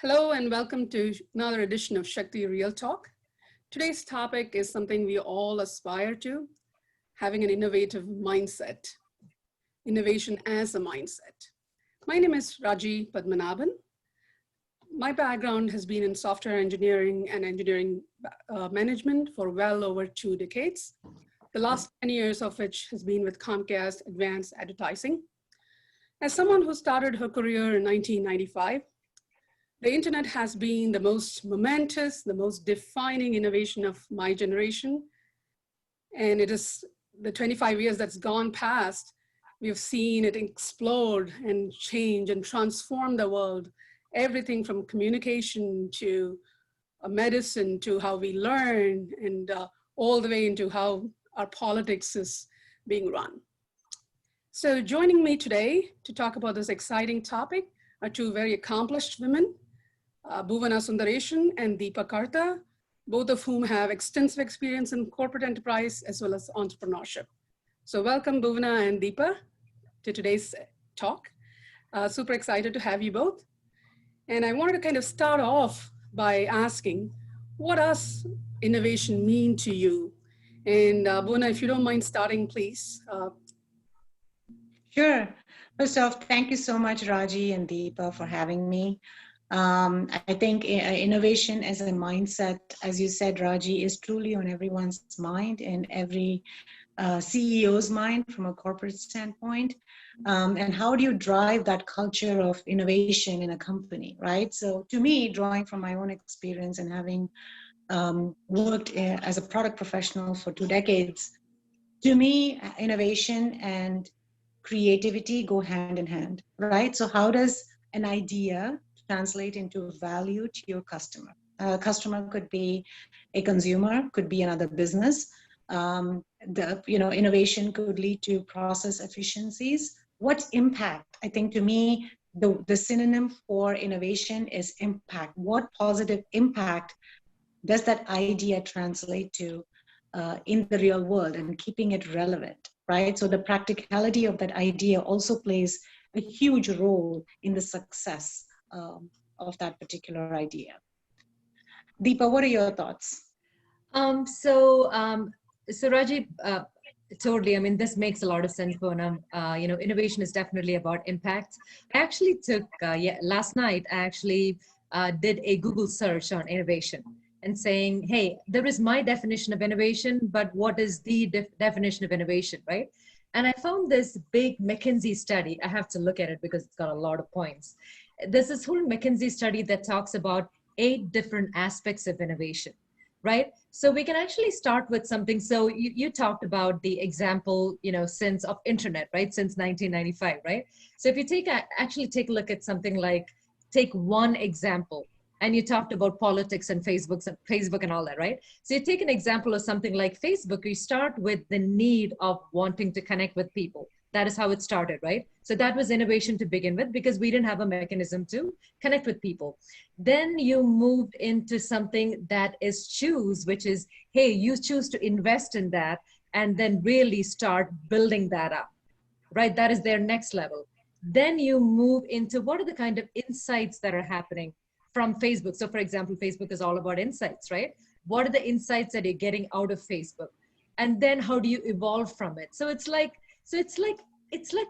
Hello and welcome to another edition of Shakti Real Talk. Today's topic is something we all aspire to, having an innovative mindset, innovation as a mindset. My name is Raji Padmanabhan. My background has been in software engineering and engineering management for well over 2 decades. The last 10 years of which has been with Comcast Advanced Advertising. As someone who started her career in 1995, the internet has been the most momentous, the most defining innovation of my generation. And it is the 25 years that's gone past, we've seen it explode and change and transform the world. Everything from communication to medicine to how we learn and all the way into how our politics is being run. So joining me today to talk about this exciting topic are two very accomplished women, Bhuvana Sundareshan and Deepa Karta, both of whom have extensive experience in corporate enterprise as well as entrepreneurship. So welcome Bhuvana and Deepa to today's talk. Super excited to have you both. And I wanted to kind of start off by asking, what does innovation mean to you? And Bhuvana, if you don't mind starting, please. Sure. First off, thank you so much, Raji and Deepa, for having me. I think innovation as a mindset, as you said, Raji, is truly on everyone's mind and every CEO's mind from a corporate standpoint. And how do you drive that culture of innovation in a company, right? So to me, drawing from my own experience and having worked as a product professional for 2 decades, to me, innovation and creativity go hand in hand, right? So how does an idea translate into value to your customer? A customer could be a consumer, could be another business. Innovation could lead to process efficiencies. What impact? I think to me, the synonym for innovation is impact. What positive impact does that idea translate to in the real world and keeping it relevant, right? So the practicality of that idea also plays a huge role in the success of that particular idea. Deepa, what are your thoughts? So Raji, totally. I mean, this makes a lot of sense, Bonam. Innovation is definitely about impact. I actually took, last night, I actually did a Google search on innovation and saying, hey, there is my definition of innovation, but what is the definition of innovation, right? And I found this big McKinsey study. I have to look at it because it's got a lot of points. There's this whole McKinsey study that talks about 8 different aspects of innovation, right? So we can actually start with something. So you talked about the example, since of internet, right? Since 1995, right? So if you actually take a look at something like, take one example, and you talked about politics and Facebook and all that, right? So you take an example of something like Facebook, you start with the need of wanting to connect with people. That is how it started, right? So that was innovation to begin with because we didn't have a mechanism to connect with people. Then you moved into something that is choose, which is, hey, you choose to invest in that and then really start building that up, right? That is their next level. Then you move into what are the kind of insights that are happening from Facebook. So for example, Facebook is all about insights, right? What are the insights that you're getting out of Facebook? And then how do you evolve from it? So it's like a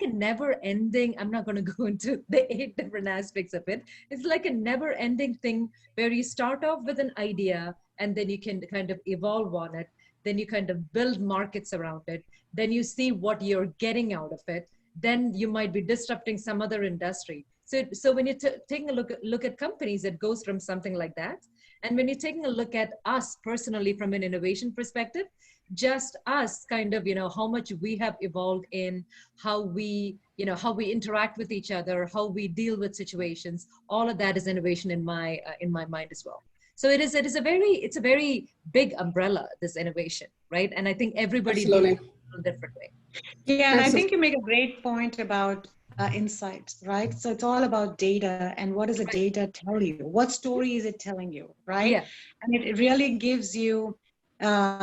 never ending, I'm not going to go into the 8 different aspects of it. It's like a never ending thing where you start off with an idea and then you can kind of evolve on it. Then you kind of build markets around it. Then you see what you're getting out of it. Then you might be disrupting some other industry. So when you're taking a look at companies, it goes from something like that. And when you're taking a look at us personally from an innovation perspective, just us kind of, how much we have evolved in how we interact with each other, how we deal with situations, all of that is innovation in my mind as well. So it's a very big umbrella, this innovation, right? And I think everybody deals with it in a different way. Yeah, and I think you make a great point about insights, right? So it's all about data and what does the data tell you? What story is it telling you, right? Yeah. And it really gives you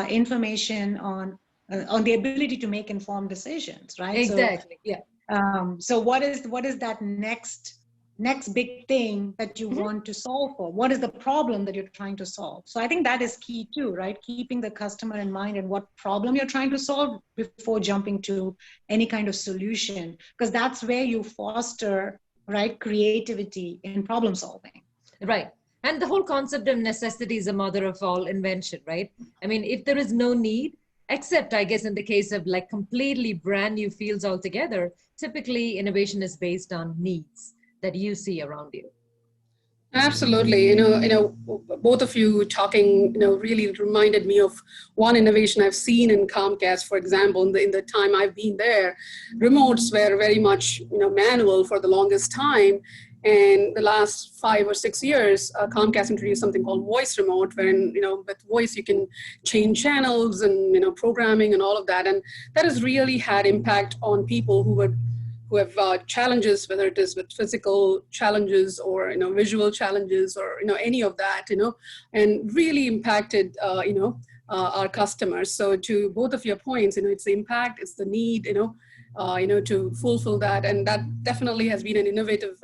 information on the ability to make informed decisions, right? Exactly. So, yeah. So what is that next next big thing that you want to solve for? What is the problem that you're trying to solve? So I think that is key too, right? Keeping the customer in mind and what problem you're trying to solve before jumping to any kind of solution, because that's where you foster, right, creativity in problem solving. Right. And the whole concept of necessity is a mother of all invention, right? I mean, if there is no need, except I guess in the case of like completely brand new fields altogether, typically innovation is based on needs that you see around you. Absolutely. Both of you talking, really reminded me of one innovation I've seen in Comcast, for example, in the time I've been there. Remotes were very much, manual for the longest time. And the last 5 or 6 years, Comcast introduced something called voice remote, wherein, with voice, you can change channels and, programming and all of that. And that has really had impact on people who have challenges, whether it is with physical challenges or visual challenges or any of that, and really impacted our customers. So to both of your points, it's the impact, it's the need, to fulfill that, and that definitely has been an innovative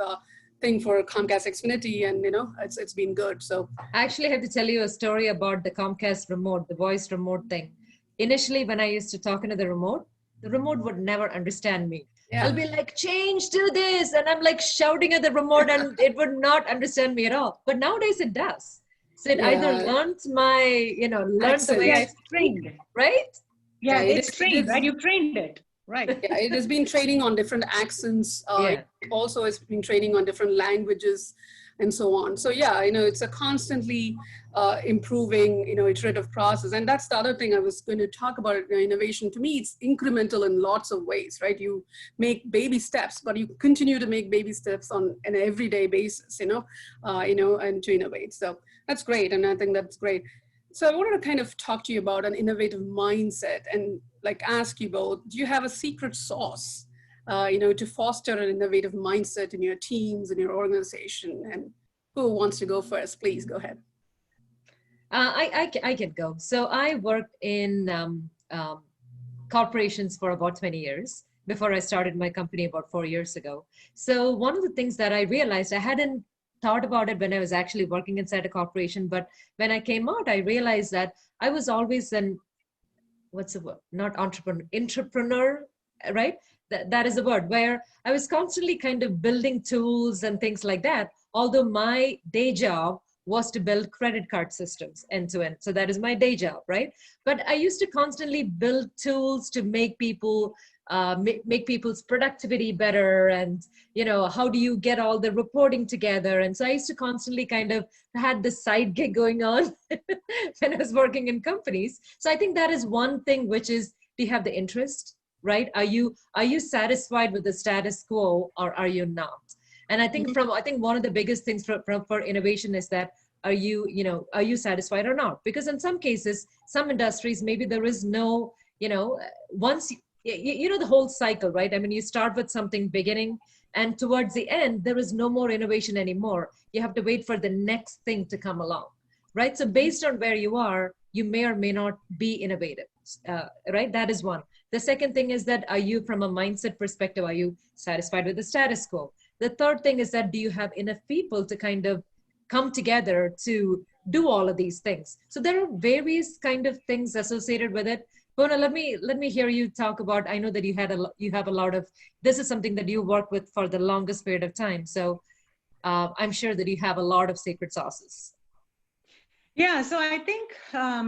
thing for Comcast Xfinity, and it's been good. So I actually have to tell you a story about the Comcast remote, the voice remote thing. Initially, when I used to talk into the remote would never understand me. Yeah. I'll be like, change to this. And I'm like shouting at the remote and it would not understand me at all. But nowadays it does. So it either learned my, learned the way I trained, right? Yeah, it's trained, right? You trained it. Right. Yeah, it has been training on different accents. Also, it's been training on different languages and so on. So yeah, it's a constantly improving, iterative process. And that's the other thing I was going to talk about. Innovation, to me, it's incremental in lots of ways, right? You make baby steps, but you continue to make baby steps on an everyday basis, and to innovate. So that's great. And I think that's great. So I wanted to kind of talk to you about an innovative mindset and ask you both, do you have a secret sauce, to foster an innovative mindset in your teams, in your organization? And who wants to go first? Please go ahead. I can go. So I worked in corporations for about 20 years before I started my company about 4 years ago. So one of the things that I realized, I hadn't thought about it when I was actually working inside a corporation, but when I came out, I realized that I was always what's the word? Not entrepreneur, right? That is the word, where I was constantly kind of building tools and things like that. Although my day job was to build credit card systems end to end. So that is my day job, right? But I used to constantly build tools to make people make people's productivity better, and how do you get all the reporting together? And so I used to constantly kind of had this side gig going on when I was working in companies. So I think that is one thing, which is, do you have the interest, right? Are you satisfied with the status quo, or are you not? And I think one of the biggest things for innovation is that, are you satisfied or not? Because in some cases, some industries, maybe there is no, once the whole cycle, right? I mean, you start with something beginning, and towards the end, there is no more innovation anymore. You have to wait for the next thing to come along, right? So based on where you are, you may or may not be innovative, right? That is one. The second thing is that, are you, from a mindset perspective, are you satisfied with the status quo? The third thing is that, do you have enough people to kind of come together to do all of these things? So there are various kind of things associated with it. Bona, let me hear you talk about, I know that you have a lot of, this is something that you work with for the longest period of time. So I'm sure that you have a lot of secret sauces. Yeah, so I think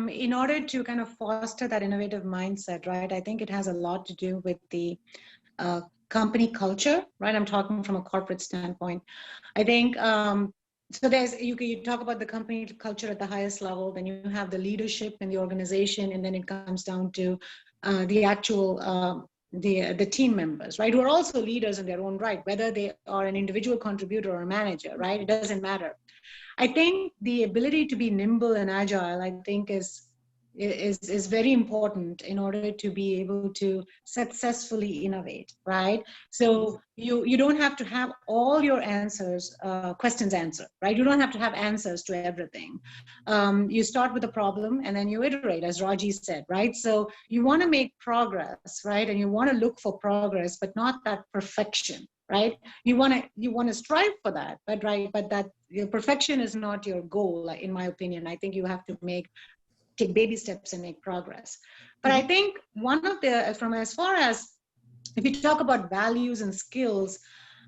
in order to kind of foster that innovative mindset, right, I think it has a lot to do with the company culture, right? I'm talking from a corporate standpoint. I think, so you talk about the company culture at the highest level, then you have the leadership in the organization, and then it comes down to the actual, the team members, right? Who are also leaders in their own right, whether they are an individual contributor or a manager, right? It doesn't matter. I think the ability to be nimble and agile, I think is very important in order to be able to successfully innovate, right? So you don't have to have all your questions answered, right? You don't have to have answers to everything. You start with a problem and then you iterate, as Raji said, right? So you want to make progress, right? And you want to look for progress, but not that perfection, right? You want to strive for that, but right, but that your perfection is not your goal, like, in my opinion. I think you have to take baby steps and make progress. But I think one of the, from as far as, if you talk about values and skills,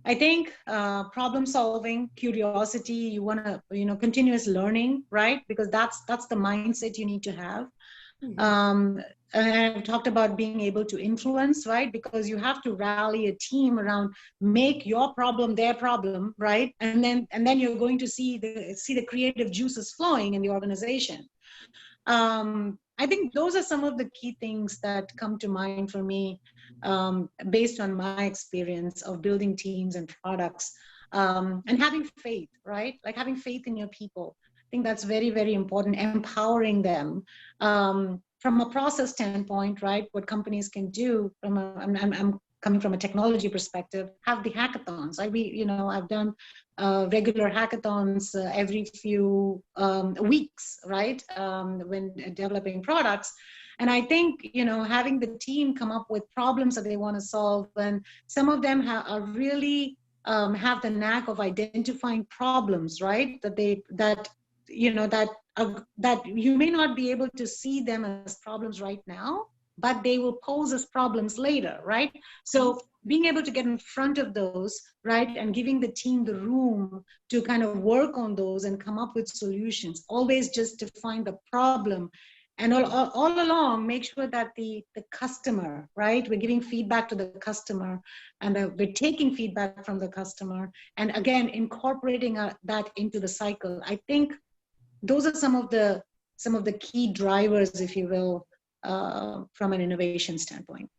I think problem solving, curiosity, you want to, continuous learning, right? Because that's the mindset you need to have. And I've talked about being able to influence, right? Because you have to rally a team around, make your problem their problem, right? And then you're going to see the creative juices flowing in the organization. I think those are some of the key things that come to mind for me, based on my experience of building teams and products, and having faith, right? Like having faith in your people. I think that's very, very important. Empowering them, from a process standpoint, right? What companies can do I'm coming from a technology perspective, have the hackathons. I've done regular hackathons every few weeks, right? When developing products. And I think, having the team come up with problems that they want to solve, and some of them are really have the knack of identifying problems, right? That you may not be able to see them as problems right now, but they will pose as problems later, right? So being able to get in front of those, right, and giving the team the room to kind of work on those and come up with solutions, always just to find the problem. And all along, make sure that the customer, right, we're giving feedback to the customer, and we're taking feedback from the customer, and again, incorporating that into the cycle. I think those are some of the key drivers, if you will, from an innovation standpoint.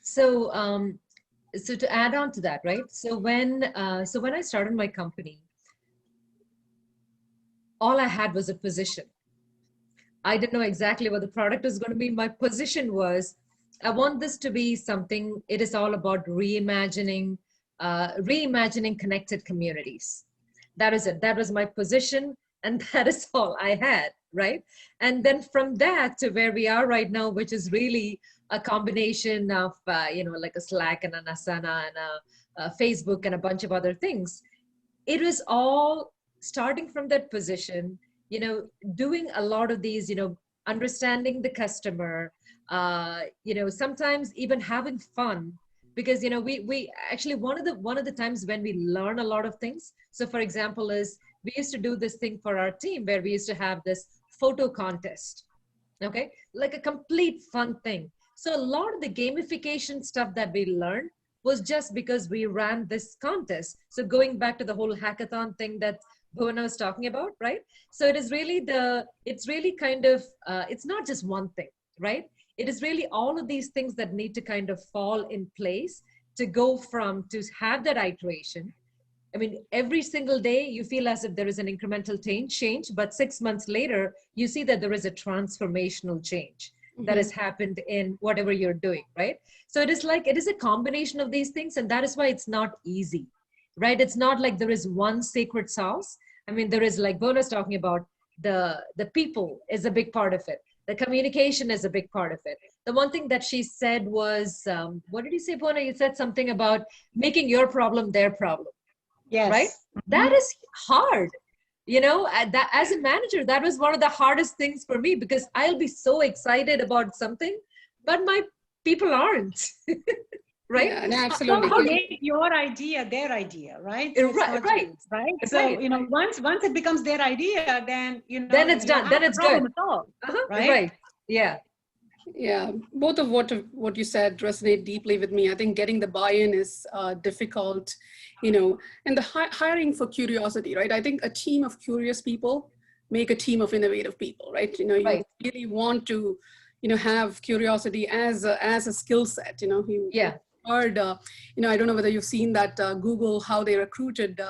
So, so to add on to that, right? So when I started my company, all I had was a position. I didn't know exactly what the product was going to be. My position was, I want this to be something. It is all about reimagining connected communities. That is it. That was my position, and that is all I had, right? And then from that to where we are right now, which is really a combination of, like a Slack and an Asana and a Facebook and a bunch of other things. It was all starting from that position, doing a lot of these, understanding the customer, sometimes even having fun, because, we actually, one of the times when we learn a lot of things. So for example, is we used to do this thing for our team where we used to have this photo contest, okay? Like a complete fun thing. So a lot of the gamification stuff that we learned was just because we ran this contest. So going back to the whole hackathon thing that Bhuvana was talking about, right? So it is really it's not just one thing, right? It is really all of these things that need to kind of fall in place to go from, to have that iteration. I mean, every single day you feel as if there is an incremental change, but 6 months later, you see that there is a transformational change that has happened in whatever you're doing, right? So it is a combination of these things, and that is why it's not easy, right? It's not like there is one secret sauce. I mean, there is, like Bona's talking about, the people is a big part of it. The communication is a big part of it. The one thing that she said was, what did you say, Bona? You said something about making your problem their problem. Yes. Right? That is hard. That as a manager, that was one of the hardest things for me, because I'll be so excited about something, but my people aren't. Right? Yeah, absolutely. How make your idea their idea, right? So right. So, once it becomes their idea, then, then it's done. Then it's good. Right? Yeah. Yeah, both of what you said resonate deeply with me. I think getting the buy-in is difficult, and the hiring for curiosity, right? I think a team of curious people make a team of innovative people, right? You really want to, have curiosity as a skill set. Yeah. Heard, I don't know whether you've seen that Google, how they recruited,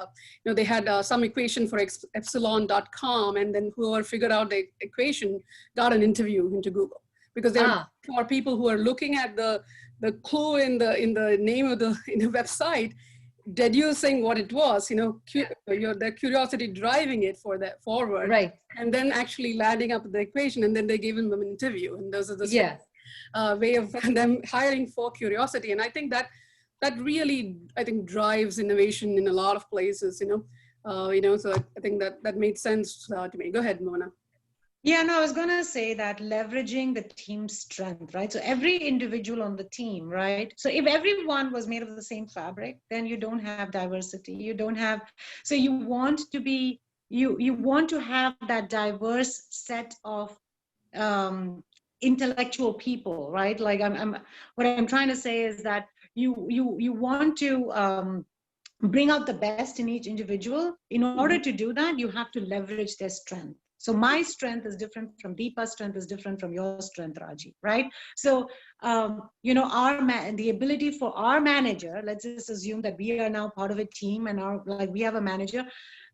they had some equation for epsilon.com, and then whoever figured out the equation got an interview into Google. Because there are people who are looking at the clue in the name of the website, deducing what it was, their curiosity driving it forward, right? And then actually landing up with the equation, and then they gave them an interview, and those are the way of them hiring for curiosity. And I think that that really, I think, drives innovation in a lot of places, so I think that made sense to me. Go ahead, Mona. Yeah, no, I was going to say that leveraging the team's strength, right? So every individual on the team, right? So if everyone was made of the same fabric, then you don't have diversity. You don't have, so you want to be, you want to have that diverse set of intellectual people, right? Like what I'm trying to say is that you want to bring out the best in each individual. In order to do that, you have to leverage their strength. So my strength is different from Deepa's strength is different from your strength, Raji, right? So, the ability for our manager, let's just assume that we are now part of a team and we have a manager,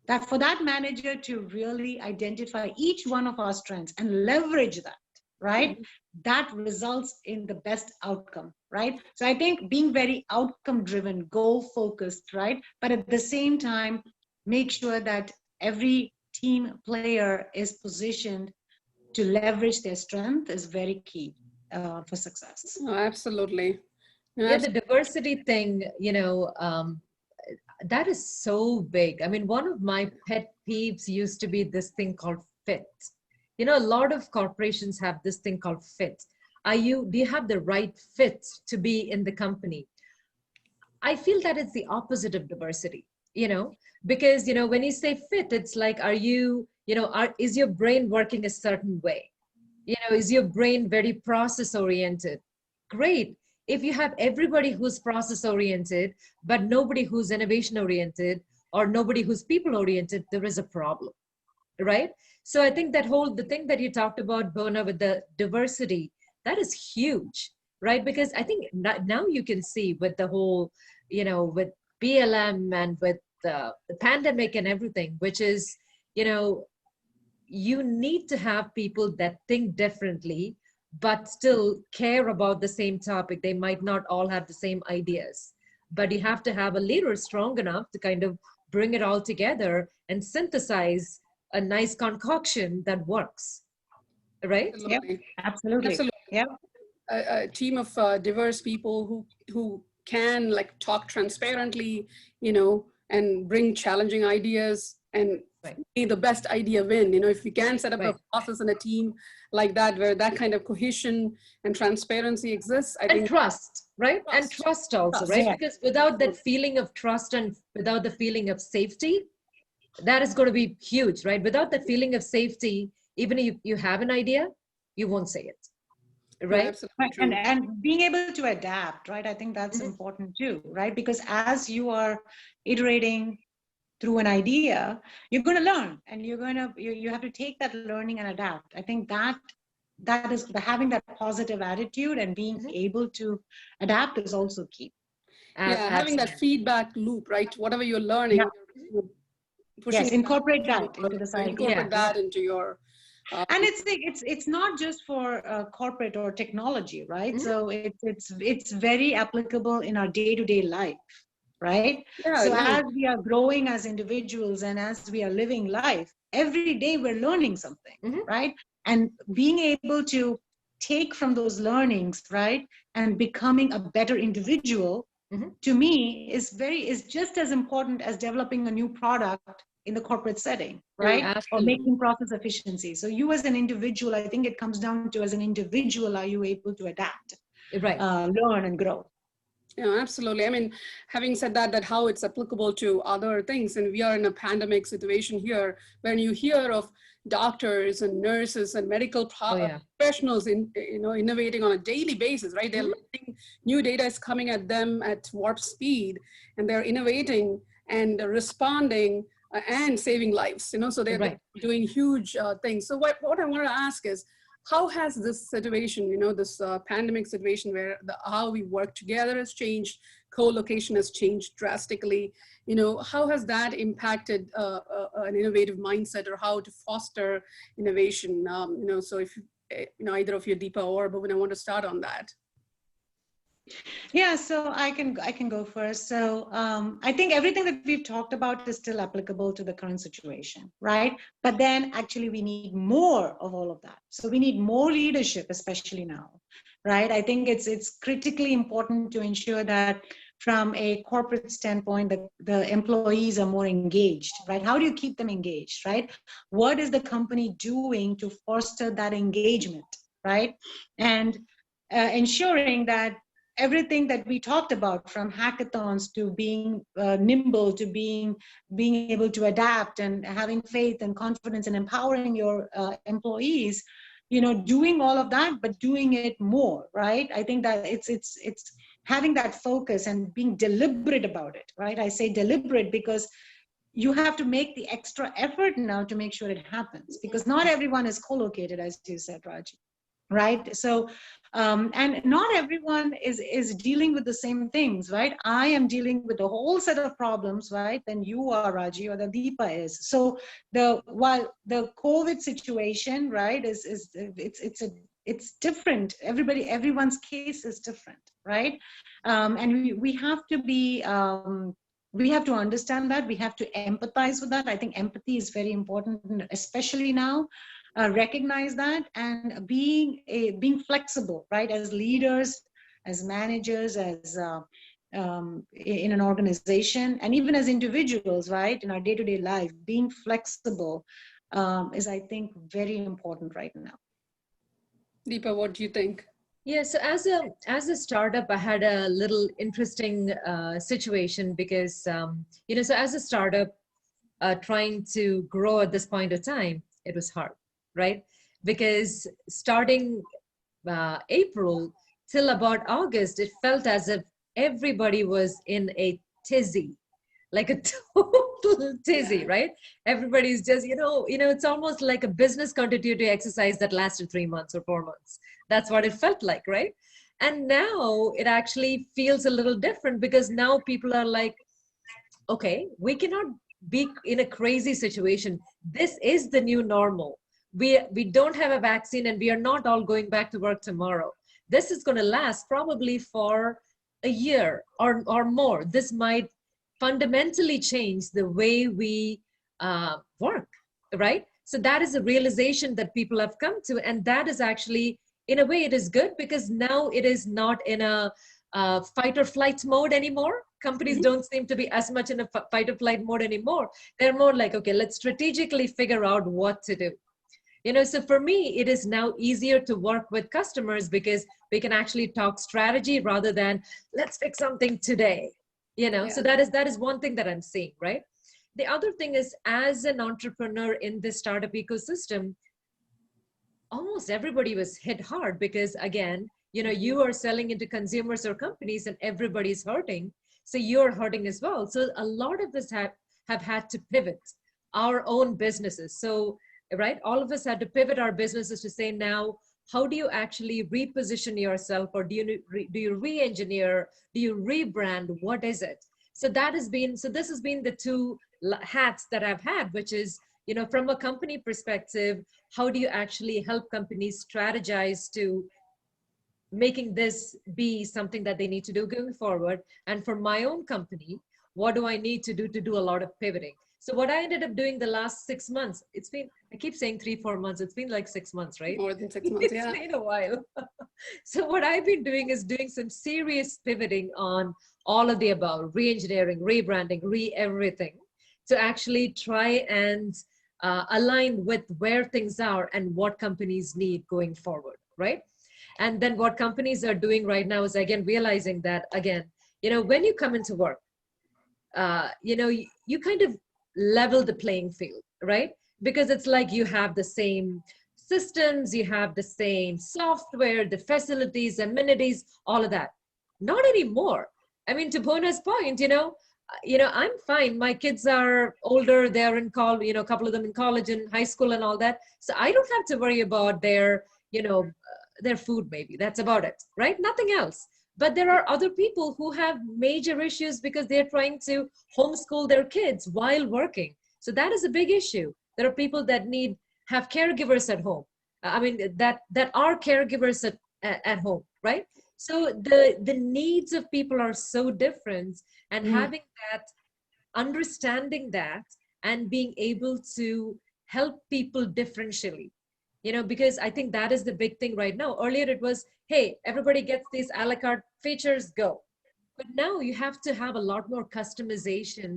that for that manager to really identify each one of our strengths and leverage that, right? That results in the best outcome, right? So I think being very outcome driven, goal focused, right? But at the same time, make sure that every team player is positioned to leverage their strength is very key for success. Oh, absolutely. Yeah, the diversity thing, that is so big. I mean, one of my pet peeves used to be this thing called fit. A lot of corporations have this thing called fit. Do you have the right fit to be in the company? I feel that it's the opposite of diversity, because, when you say fit, it's like, is your brain working a certain way? Is your brain very process oriented? Great. If you have everybody who's process oriented, but nobody who's innovation oriented or nobody who's people oriented, there is a problem, right? So I think the thing that you talked about, Bona, with the diversity, that is huge, right? Because I think now you can see with the whole, with BLM and with the pandemic and everything, which is, you need to have people that think differently, but still care about the same topic. They might not all have the same ideas, but you have to have a leader strong enough to kind of bring it all together and synthesize a nice concoction that works, right? Absolutely. Yep, absolutely. Yep. A team of diverse people who can talk transparently, and bring challenging ideas and be the best idea win. If we can set up a process and a team like that, where that kind of cohesion and transparency exists, I think trust, right? And trust also, right? Yeah. Because without that feeling of trust and without the feeling of safety, that is going to be huge, right? Without the feeling of safety, even if you have an idea, you won't say it, right? Right. And being able to adapt, right? I think that's important too, right? Because as you are iterating through an idea, you're going to learn, and you have to take that learning and adapt. I think that is having that positive attitude and being able to adapt is also key. Yeah, having that feedback loop, right? Whatever you're learning, you're pushing incorporate that into the cycle. Incorporate that into your and it's not just for corporate or technology, right? So it's very applicable in our day-to-day life, right? So as we are growing as individuals and as we are living life, every day we're learning something, right? And being able to take from those learnings, right, and becoming a better individual, to me is just as important as developing a new product in the corporate setting, right? Or making process efficiency. So you as an individual, I think it comes down to, as an individual, are you able to adapt, learn and grow? Yeah, absolutely. I mean, having said that how it's applicable to other things, and we are in a pandemic situation here, when you hear of doctors and nurses and medical professionals innovating on a daily basis, right? They're learning, new data is coming at them at warp speed, and they're innovating and responding and saving lives, so they're doing huge things. So what I want to ask is, how has this situation, this pandemic situation, where how we work together has changed, co-location has changed drastically, how has that impacted an innovative mindset, or how to foster innovation? So if either of you, Deepa or Bhuvan, I want to start on that. Yeah, so I can go first. So I think everything that we've talked about is still applicable to the current situation, right? But then actually we need more of all of that. So we need more leadership, especially now, right? I think it's critically important to ensure that from a corporate standpoint, the employees are more engaged, right? How do you keep them engaged, right? What is the company doing to foster that engagement, right? And ensuring that everything that we talked about, from hackathons to being nimble to being able to adapt and having faith and confidence and empowering your employees, you know, doing all of that, but doing it more, right? I think that it's having that focus and being deliberate about it, right? I say deliberate because you have to make the extra effort now to make sure it happens, because not everyone is co-located, as you said, Raji, right? So and not everyone is dealing with the same things, right? I am dealing with a whole set of problems, right, than you are, Raji, or the Deepa is. So while the COVID situation, right, it's different. Everyone's case is different, right? And we have to be we have to understand that. We have to empathize with that. I think empathy is very important, especially now. Recognize that, and being flexible, right, as leaders, as managers, as in an organization, and even as individuals, right, in our day-to-day life, being flexible is, I think, very important right now. Deepa, what do you think? Yeah, so as a startup, I had a little interesting situation because you know, so as a startup, trying to grow at this point of time, it was hard, right? Because starting April till about August, it felt as if everybody was in a tizzy, like a total tizzy, right? Everybody's just, it's almost like a business continuity exercise that lasted 3 months or 4 months. That's what it felt like, right? And now it actually feels a little different, because now people are like, okay, we cannot be in a crazy situation. This is the new normal. We don't have a vaccine, and we are not all going back to work tomorrow. This is going to last probably for a year or more. This might fundamentally change the way we work, right? So that is a realization that people have come to, and that is actually, in a way, it is good, because now it is not in a fight or flight mode anymore. Companies don't seem to be as much in a fight or flight mode anymore. They're more like, okay, let's strategically figure out what to do. So for me, it is now easier to work with customers, because we can actually talk strategy rather than let's fix something today. So that is one thing that I'm seeing, right? The other thing is, as an entrepreneur in this startup ecosystem, almost everybody was hit hard, because again, you are selling into consumers or companies, and everybody's hurting. So you're hurting as well. So a lot of us have had to pivot our own businesses. So, right, all of us had to pivot our businesses to say, now, how do you actually reposition yourself, or do you re-engineer, do you rebrand? What is it? So this has been the two hats that I've had, which is, from a company perspective, how do you actually help companies strategize to making this be something that they need to do going forward? And for my own company, what do I need to do a lot of pivoting? So what I ended up doing the last 6 months, I keep saying 3-4 months, it's been like 6 months, right? More than 6 months, yeah. It's been a while. So what I've been doing is doing some serious pivoting on all of the above: re-engineering, rebranding, everything, to actually try and align with where things are and what companies need going forward, right? And then what companies are doing right now is, again, realizing that, again, when you come into work, you kind of level the playing field, right? Because it's like you have the same systems, you have the same software, the facilities, amenities, all of that. Not anymore. I mean, to Pona's point, I'm fine. My kids are older. They're in college, a couple of them in college and high school and all that. So I don't have to worry about their food, maybe. That's about it, right? Nothing else. But there are other people who have major issues because they're trying to homeschool their kids while working. So that is a big issue. There are people that have caregivers at home. That are caregivers at home, right? So the needs of people are so different, and having that, understanding that, and being able to help people differentially. Because I think that is the big thing right now. Earlier it was, hey, everybody gets these a la carte features, go. But now you have to have a lot more customization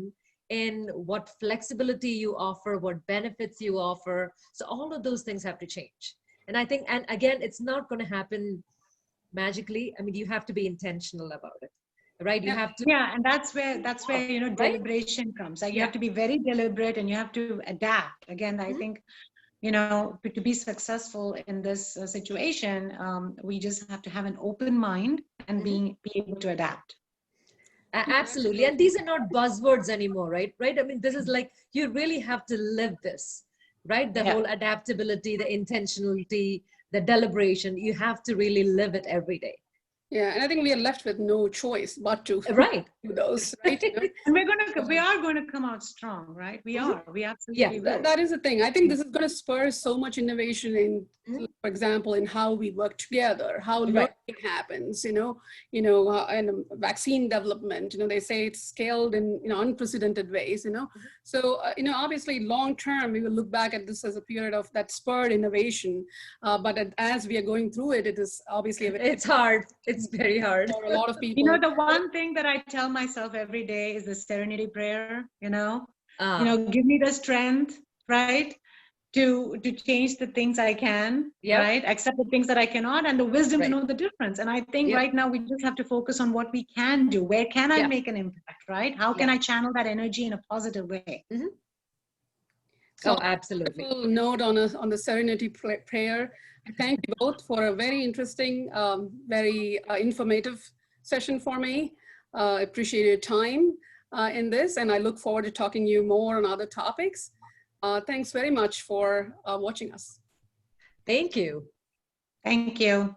in what flexibility you offer, what benefits you offer. So all of those things have to change. And I think, and again, it's not going to happen magically. I mean, you have to be intentional about it, right? You have to, Yeah, and that's where you know, right? deliberation comes. Like you Yeah. have to be very deliberate, and you have to adapt. Again, I think, you know, to be successful in this situation, we just have to have an open mind and be able to adapt. Absolutely. And these are not buzzwords anymore, right? Right. I mean, this is like, you really have to live this, right? The whole adaptability, the intentionality, the deliberation, you have to really live it every day. Yeah, and I think we are left with no choice but to Right. do those, right? You know? And we are going to come out strong, right? We are. We absolutely will. That is the thing. I think this is going to spur so much innovation in, for example, in how we work together, how learning happens, and vaccine development. They say it's scaled in unprecedented ways. So obviously long term we will look back at this as a period of that spurred innovation. But as we are going through it, it is obviously it's hard. It's very hard for a lot of people. You know, the one thing that I tell myself every day is the serenity prayer. Give me the strength, right, to change the things I can, right, accept the things that I cannot, and the wisdom to know the difference. And I think right now we just have to focus on what we can do. Where can I make an impact, right? How can I channel that energy in a positive way? So absolutely. A note on the serenity prayer. Thank you both for a very interesting, very informative session for me. Appreciate your time in this, and I look forward to talking to you more on other topics. Thanks very much for watching us. Thank you. Thank you.